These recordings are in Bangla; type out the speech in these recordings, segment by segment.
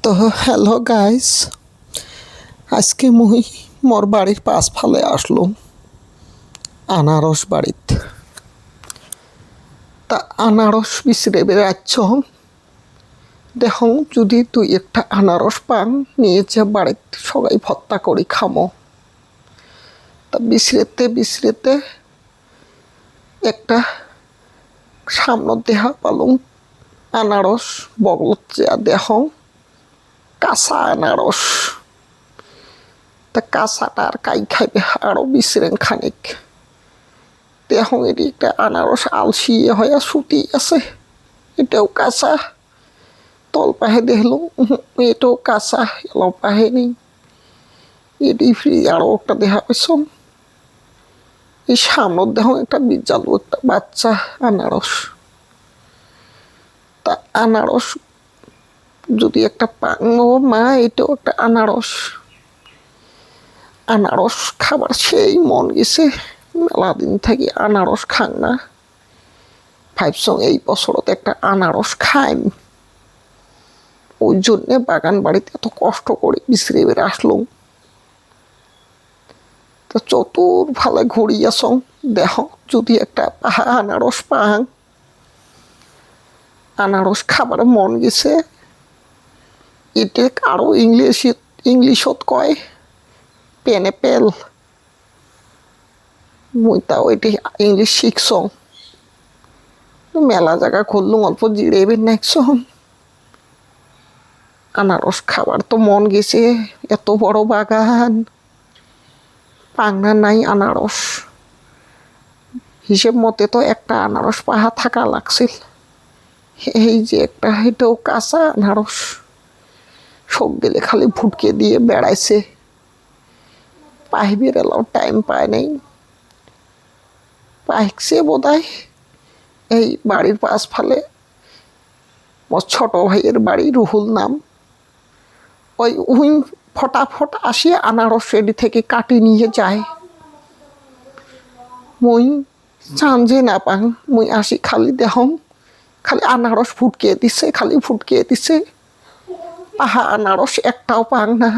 তো হ্যালো গাইস, আজকে মুই মোর বাড়ির পাশফালে আসলো আনারস বাড়িত। তা আনারস বিচরে বেড়াচ্ছ, দেখো যদি তুই একটা আনারস পাং নিয়ে যে বাড়িত সবাই ভত্তা করি খামো। তা বিচরেতে বিচরেতে একটা সামনে দেহা পালং আনারস বগলত যা দেখো কাঁচা আনারস। তা কাঁচাটা আর কাই খাইবে আরও বিচরেন খানিক। দেখো এটি একটা আনারস আলসিয়ে হয়ে শুটি আছে, এটাও কাঁচা। তল পাহে দেখলো এটাও কাঁচা, এলাও পাহে নেই। এটি ফ্রি আরও একটা দেখা পাইছম। এই সামনের দেখো একটা বিজালু একটা বাচ্চা আনারস। তা আনারস যদি একটা পাঙ্গো মা, এটাও একটা আনারস। আনারস খাবার সেই মন গেছে, মেলা দিন থেকে আনারস খাং না। ভাবছং এই বছরত একটা আনারস খাইম। ওই জন্যে বাগান বাড়িতে এত কষ্ট করে বিচরে বেড়ে আসলুম। তো চতুর ভালে ঘুরিয়াছং, দেখ যদি একটা আনারস পাং। আনারস খাবার মন গেছে। এটা আরো ইংলিশত কয় পেনেপেল। মুই তাও এটি ইংলিশ শিখছং। মেলা জায়গা খুললুম, অল্প জিরে বের নাকছং। আনারস খাবার তো মন গেছে, এত বড় বাগান পাংনা নাই আনারস। হিসেব মতে তো একটা আনারস পাহা থাকা লাগছিল। এই যে একটা, এটাও কাঁচা আনারস। সব গেলে খালি ফুটকে দিয়ে বেড়াইছে, পাহিবের এলাও টাইম পায় নাই। পাইছে বোধহয় এই বাড়ির পাশ ফালে মোর ছোট ভাইয়ের বাড়ি, রুহুল নাম। ওই ফটাফট আসিয়া আনারস রেডি থেকে কাটি নিয়ে যায়। মুই চাঞ্জে না পাং, মুই আসি খালি দেহম খালি আনারস ফুটকে দিছে, খালি ফুটকে দিছে। পাহা আনারস একটাও পাং না।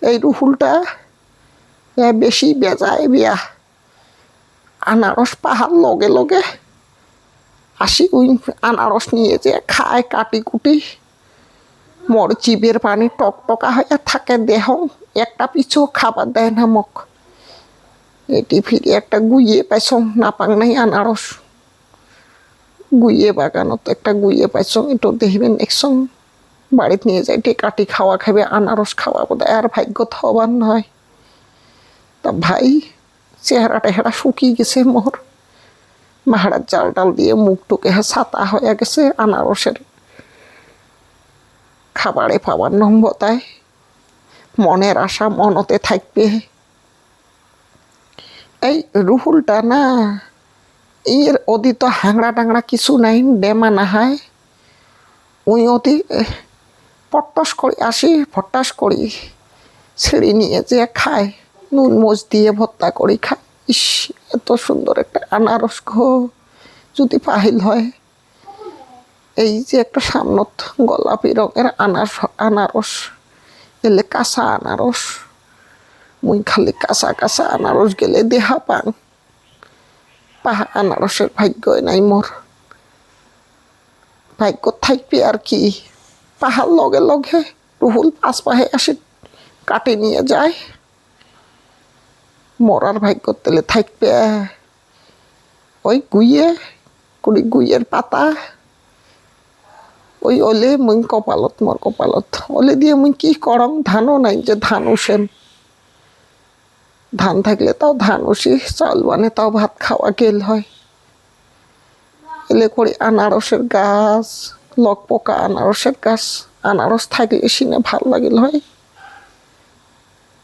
এই রুহুলটা বেশি বেজায় বিয়া। আনারস পাহার লগে লগে আসি ওই আনারস নিয়ে যে খায় কাটি কুটি। মোর জিবের পানি টকটকা হয়ে থাকে দেহ, একটা পিছু খাবার দেয় না মক। এটি ফিরে একটা গুইয়ে পাইছং, না পাং নাই আনারস। গুইয়ে বাগানত একটা গুইয়ে পাইছং, এটো দেখবেন একসং বাড়িত নিয়ে যাই কাটি খাওয়া খাবে। আনারস খাওয়া বোধহয় আর ভাগ্য হবার নয়। তা ভাই চেহারা টেহারা শুকিয়ে গেছে মোর। মাহারার জাল ডাল দিয়ে মুখ টুকে ছাতা হয়ে গেছে আনারসের খাবারে পাওয়ার নম্বতায়। মনের আশা মনতে থাকবে। এই রুহুলটা না, এর অদি তো হাংড়া টাংড়া কিছু নাই, বেমা না হয়। ওই অতি পট্টস করে আসি, ফটাস করি ছিঁড়ি নিয়ে যে খায়, নুন মোচ দিয়ে ভর্তা করি খায়। ইস, এত সুন্দর একটা আনারস ঘো যদি পাহিল হয়। এই যে একটা সামনত গোলাপি রঙের আনারস, এলে কাঁচা আনারস। মুই খালি কাঁচা কাঁচা আনারস গেলে দেহা পাং। পাহা আনারসের ভাগ্যই নাই মোর। ভাগ্য থাকবে আর কি। পাহাড় লগে লগে রুহুল পাশ পাহে আসে কাটে নিয়ে যায়। মরার ভাগ্য তেলে থাকবে ওই গুইয়ের পাতা। ওই ওলে মুই কপালত, মোর কপালত ওলে দিয়ে মুই কি করং। ধানও নাই যে ধান উসেম। ধান থাকলে তাও ধান উসি, চাউল বানে তাও ভাত খাওয়া গেল হয়। এলে করে আনারসের গাছ, লক পোকা আনারসের গাছ। আনারস থাকলে সিনে ভাল লাগিল হয়।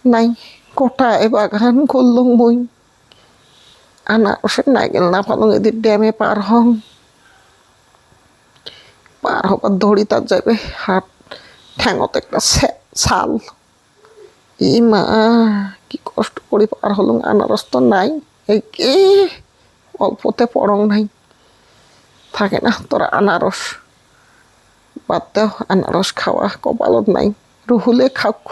নাই, কোটায় বাগান করলুম মুই। আনারসের নাইগেল না পালং, এদিক ড্যামে পার হং। পার হবার ধরি তার যাবে হাত ঠ্যাঙত একটা ছাল। ই মা, কি কষ্ট করি পার হলুম। আনারস তো নাই, এই কে অল্পতে পড়ং নাই। থাকে না তোরা আনারস বাদ দাও আনারস খাওয়া কপালত নাই রুহুলে খাওক